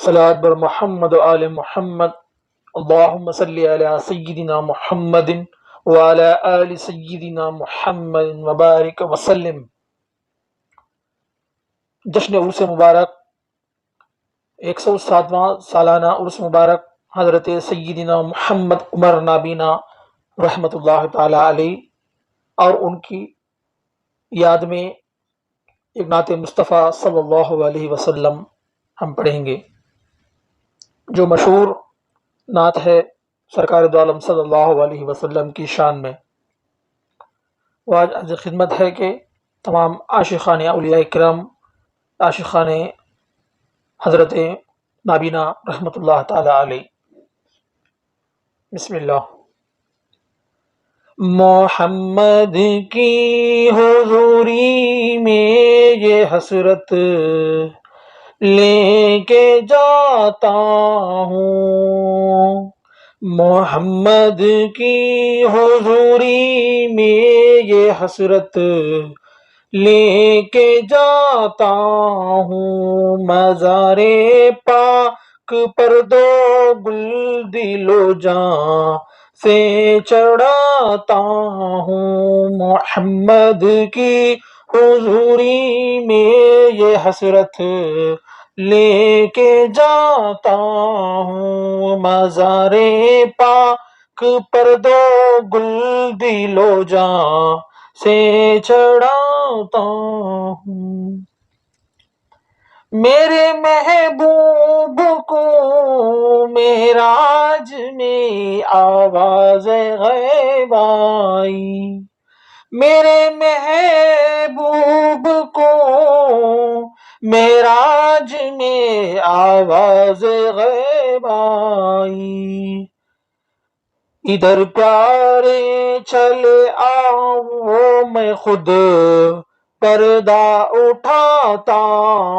صلوات بر محمد و آل محمد، اللہم صلی علی سیدنا محمد وعلی آل سیدنا محمد وبارک وسلم۔ جشن عرس مبارک، 107واں سالانہ عرس مبارک حضرت سیدنا محمد عمر نابینا رحمۃ اللہ تعالی علیہ اور ان کی یاد میں ایک نعت مصطفیٰ صلی اللہ علیہ وسلم ہم پڑھیں گے، جو مشہور نعت ہے سرکار دو عالم صلی اللہ علیہ وسلم کی شان میں۔ وہ آج عرض خدمت ہے کہ تمام عاشقان اولیاء کرام، عاشقان حضرت نابینا رحمۃ اللہ تعالی علیہ۔ بسم اللہ۔ محمد کی حضوری میں یہ حسرت لے کے جاتا ہوں، محمد کی حضوری میں یہ حسرت لے کے جاتا ہوں، مزار پاک پر دو گل دل و جاں سے چڑھاتا ہوں، محمد کی حضوری میں یہ حسرت لے کے جاتا ہوں، مزار پاک پر دو گل دل و جاں سے چڑھاتا ہوں، میرے محبوب کو معراج میں آواز غیب آئی، میرے محبوب کو معراج میں آواز غیب آئی، ادھر پیارے چلے آؤ میں خود پردہ اٹھاتا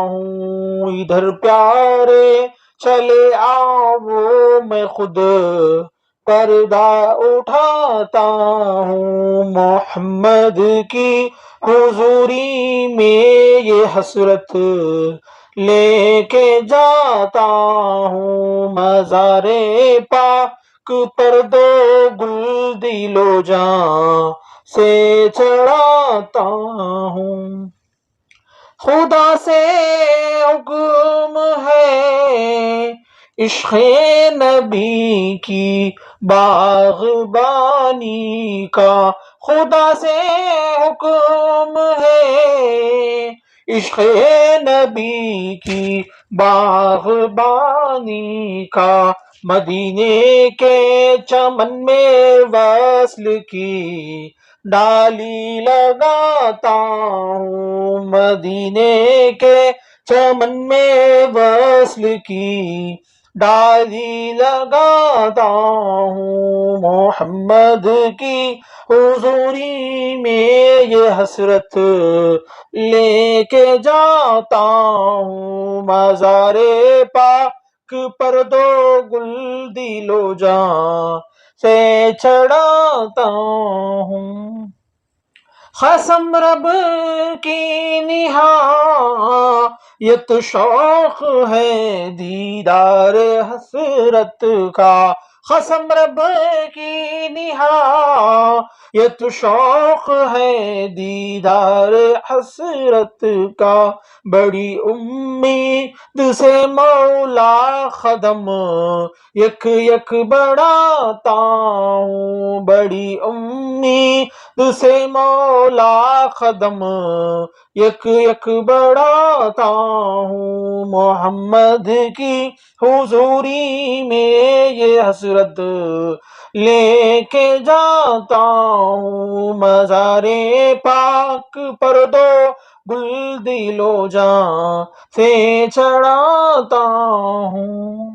ہوں، ادھر پیارے چلے آؤ میں خود پردہ اٹھاتا ہوں، محمد کی حضوری میں یہ حسرت لے کے جاتا ہوں، مزار پاک پر دو گل دل و جاں سے چڑھاتا ہوں، خدا سے حکم ہے عشق نبی کی باغبانی کا، خدا سے حکم ہے عشق نبی کی باغبانی کا، مدینے کے چمن میں وصل کی ڈالی لگاتا ہوں، مدینے کے چمن میں وصل کی ڈالی لگاتا ہوں، محمد کی حضوری میں یہ حسرت لے کے جاتا ہوں، مزار پاک پر دو گل دل و جاں سے چڑھاتا ہوں، قسم رب کی نہایت شوق ہے دیدار حسرت کا، قسم رب کی نہایت شوق ہے دیدار حسرت کا، بڑی امید سے مولا قدم یک یک بڑھاتا ہوں، بڑی امید سے مولا قدم یک یک بڑھاتا ہوں، محمد کی حضوری میں یہ حسرت لے کے جاتا ہوں، مزار پاک پر دو گل دل و جاں سے چڑھاتا ہوں،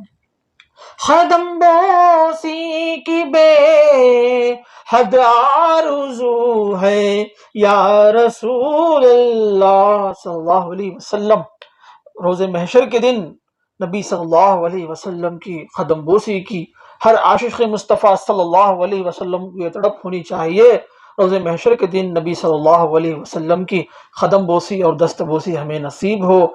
قدم بوسی کی بے حد آرزو ہے یا رسول اللہ صلی اللہ علیہ وسلم، روز محشر کے دن نبی صلی اللہ علیہ وسلم کی قدم بوسی کی ہر عاشق مصطفیٰ صلی اللہ علیہ وسلم کو یہ تڑپ ہونی چاہیے، روز محشر کے دن نبی صلی اللہ علیہ وسلم کی قدم بوسی اور دست بوسی ہمیں نصیب ہو،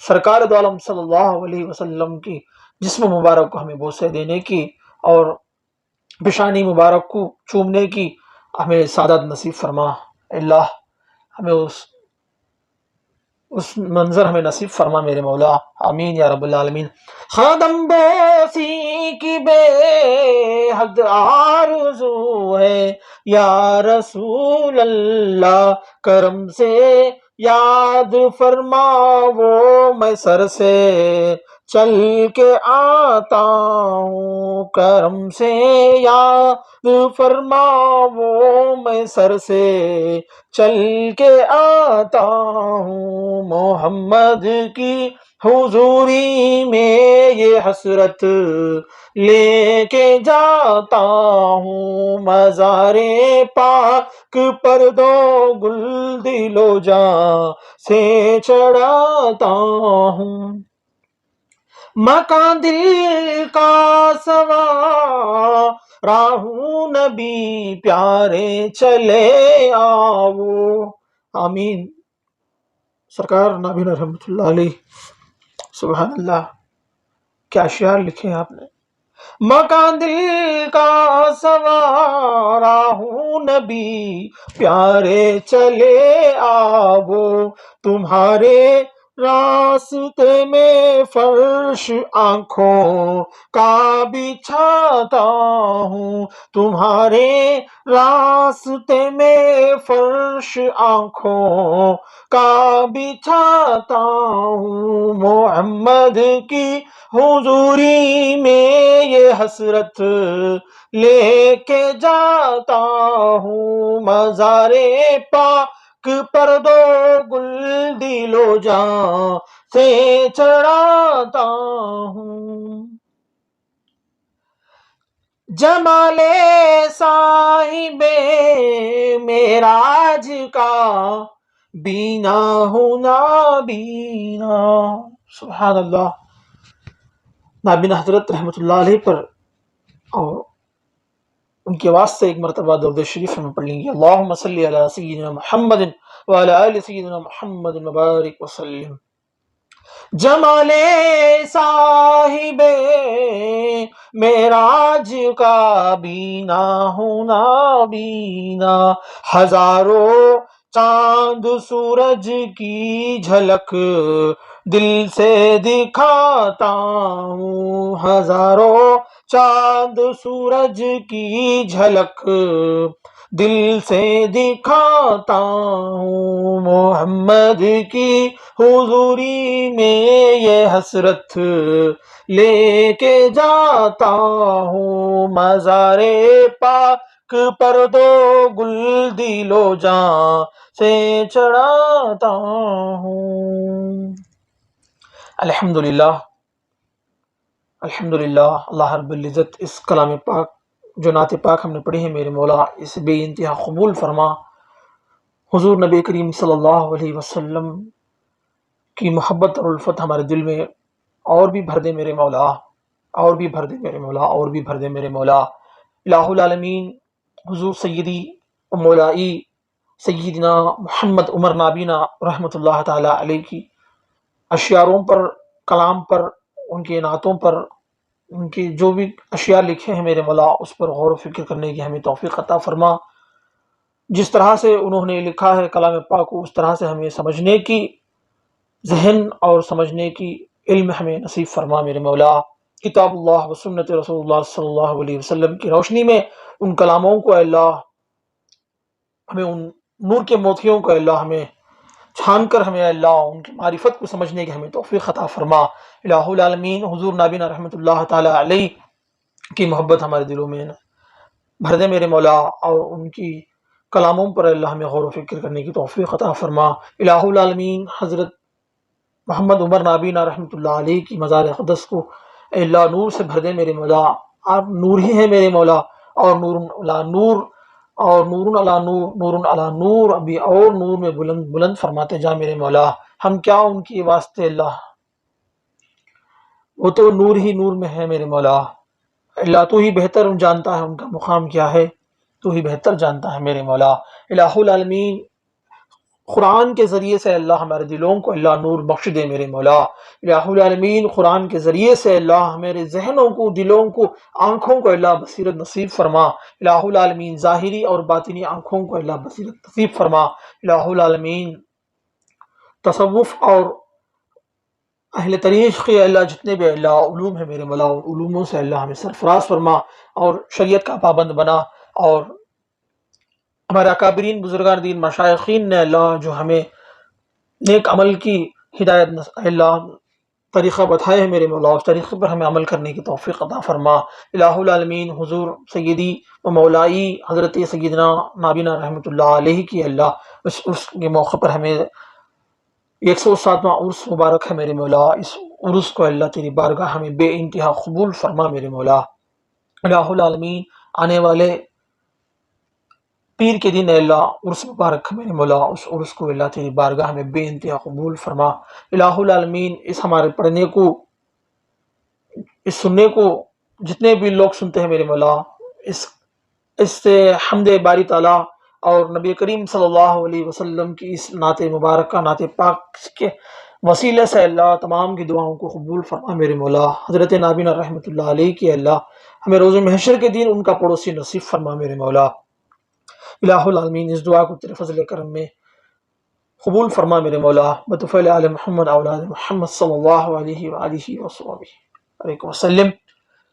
سرکار دو عالم صلی اللہ علیہ وسلم کی جسم مبارک کو ہمیں بوسے دینے کی اور پیشانی مبارک کو چومنے کی ہمیں سعادت نصیب فرما۔ اللہ ہمیں اس منظر ہمیں نصیب فرما میرے مولا، آمین یا رب العالمین۔ خادم بوسی کی بے حد آرزو ہے یا رسول اللہ، کرم سے یاد فرما وہ میں سر سے چل کے آتا ہوں، کرم سے یاد فرما وہ میں سر سے چل کے آتا ہوں، محمد کی حضوری میں یہ حسرت لے کے جاتا ہوں، مزار پاک پر دو گل دل و جاں سے چڑھاتا ہوں، مکان دل کا سوا راہوں نبی پیارے چلے آؤ، آمین۔ سرکار نابینا رحمۃ اللہ علیہ، سبحان اللہ، کیا اشعار لکھے ہیں آپ نے۔ مکان دل کا سوارا ہوں نبی پیارے چلے آؤ، تمہارے راستے میں فرش آنکھوں کا بچھاتا ہوں، تمہارے راستے میں فرش آنکھوں کا بچھاتا ہوں، محمد کی حضوری میں یہ حسرت لے کے جاتا ہوں، مزار پاک پر دو گل دل و جاں سے چڑھاتا ہوں، جمال صاحب معراج کا بینا ہونا بینا، سبحان اللہ۔ نابینا حضرت رحمۃ اللہ علیہ پر اور ان کے واسطے ایک مرتبہ درود شریف میں پڑھ لیں گے، اللہم صلی علی سیدنا محمد وعلی آل سیدنا محمد مبارک وسلم۔ جمال صاحب معراج کا بینا ہونا بینا، ہزاروں چاند سورج کی جھلک دل سے دکھاتا ہوں، ہزاروں چاند سورج کی جھلک دل سے دکھاتا ہوں، محمد کی حضوری میں یہ حسرت لے کے جاتا ہوں، مزار پاک پر دو گل دل و جاں سے چڑھاتا ہوں۔ الحمدللہ الحمدللہ، اللہ رب العزت اس کلام پاک جو نعت پاک ہم نے پڑھی ہے میرے مولا، اس بے انتہا قبول فرما۔ حضور نبی کریم صلی اللہ علیہ وسلم کی محبت اور الفت ہمارے دل میں اور بھی بھر دے میرے مولا، اور بھی بھر دے میرے مولا، اور بھی بھر دے میرے مولا۔ الہ العالمین حضور سیدی و مولائی سیدنا محمد عمر نابینا رحمۃ اللہ تعالی علیہ کی اشعاروں پر، کلام پر، ان کے نعتوں پر، ان کے جو بھی اشعار لکھے ہیں میرے مولا، اس پر غور و فکر کرنے کی ہمیں توفیق عطا فرما۔ جس طرح سے انہوں نے لکھا ہے کلام پاک کو، اس طرح سے ہمیں سمجھنے کی ذہن اور سمجھنے کی علم ہمیں نصیب فرما میرے مولا۔ کتاب اللہ و سنت رسول اللہ صلی اللہ علیہ وسلم کی روشنی میں ان کلاموں کو اللہ ہمیں، ان نور کے موتیوں کو اللہ ہمیں چھان کر ہمیں اللہ ان کی معرفت کو سمجھنے کی ہمیں توفیق عطا فرما۔ الہ العالمین حضور نابینا رحمۃ اللہ تعالی علیہ کی محبت ہمارے دلوں میں بھر دے میرے مولا، اور ان کی کلاموں پر اللہ ہمیں غور و فکر کرنے کی توفیق عطا فرما۔ الہ العالمین حضرت محمد عمر نابینا رحمۃ اللہ علیہ کی مزار اقدس کو اے اللہ نور سے بھر دے میرے مولا، آپ نور ہی ہیں میرے مولا، اور نور علی نور، اور نور علی نور، نور علی نور، ابھی اور نور میں بلند بلند فرماتے جا میرے مولا۔ ہم کیا ان کی واسطے اللہ، وہ تو نور ہی نور میں ہے میرے مولا۔ اللہ تو ہی بہتر جانتا ہے ان کا مقام کیا ہے، تو ہی بہتر جانتا ہے میرے مولا۔ الہ العالمین قرآن کے ذریعے سے اللہ ہمارے دلوں کو اللہ نور بخش دے میرے مولا۔ الہ العالمین قرآن کے ذریعے سے اللہ ہمارے ذہنوں کو، دلوں کو، آنکھوں کو اللہ بصیرت نصیب فرما۔ الہ العالمین ظاہری اور باطنی آنکھوں کو اللہ بصیرت نصیب فرما۔ الہ العالمین تصوف اور اہل طریق کے اللہ جتنے بھی اللہ علوم ہیں میرے مولا، اور علوموں سے اللہ ہمیں سرفراز فرما اور شریعت کا پابند بنا، اور ہمارے اکابرین بزرگان دین مشائخین نے اللہ جو ہمیں نیک عمل کی ہدایت اللہ طریقہ بتائے ہیں میرے مولا، اس طریقے پر ہمیں عمل کرنے کی توفیق عطا فرما۔ الہ العالمین حضور سیدی و مولائی حضرت سیدنا نابینا رحمۃ اللہ علیہ کی اللہ اس کے موقع پر ہمیں 107واں عرس مبارک ہے میرے مولا، اس عرس کو اللہ تیری بارگاہ ہمیں بے انتہا قبول فرما میرے مولا۔ الہ العالمین آنے والے پیر کے دن اللہ عرس مبارک ہے میرے مولا، اس عرس کو اللہ تیری بارگاہ میں بے انتہا قبول فرما۔ الہ العالمین اس ہمارے پڑھنے کو، اس سننے کو جتنے بھی لوگ سنتے ہیں میرے مولا، اس سے حمد باری تعالیٰ اور نبی کریم صلی اللہ علیہ وسلم کی اس نعت مبارکہ، نعت پاک کے وسیلے سے اللہ تمام کی دعاؤں کو قبول فرما میرے مولا۔ حضرت نابینا رحمۃ اللہ علیہ کی اللہ ہمیں روز محشر کے دن ان کا پڑوسی نصیب فرما میرے مولا۔ الہ العالمین اس دعا کو تیرے فضل کرم میں قبول فرما میرے مولا، بطفیل آل محمد اولاد محمد صلی اللہ علیہ وآلہ وسلم۔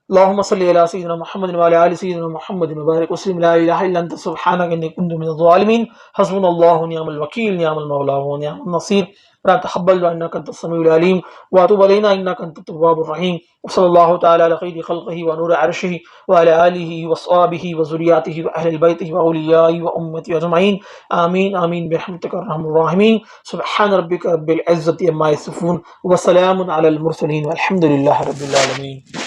اللهم صل على سيدنا محمد وعلى آل سيدنا محمد وبارك وسلم، لا إله إلا أنت سبحانك إني كنت من الظالمين، حسبنا الله ونعم الوكيل، نعم المولى ونعم النصير، رب تقبل إنك أنت السميع العليم وتب علينا إنك أنت التواب الرحيم، وصلى الله تعالى على خير خلقه ونور عرشه وعلى آله وصحبه وذرياته وأهل البيت وأوليائه وأمته أجمعين، آمين آمين برحمتك الرحمن الراحمين۔ سبحان ربك رب العزة عما يصفون وسلام على المرسلين والحمد لله رب العالمين۔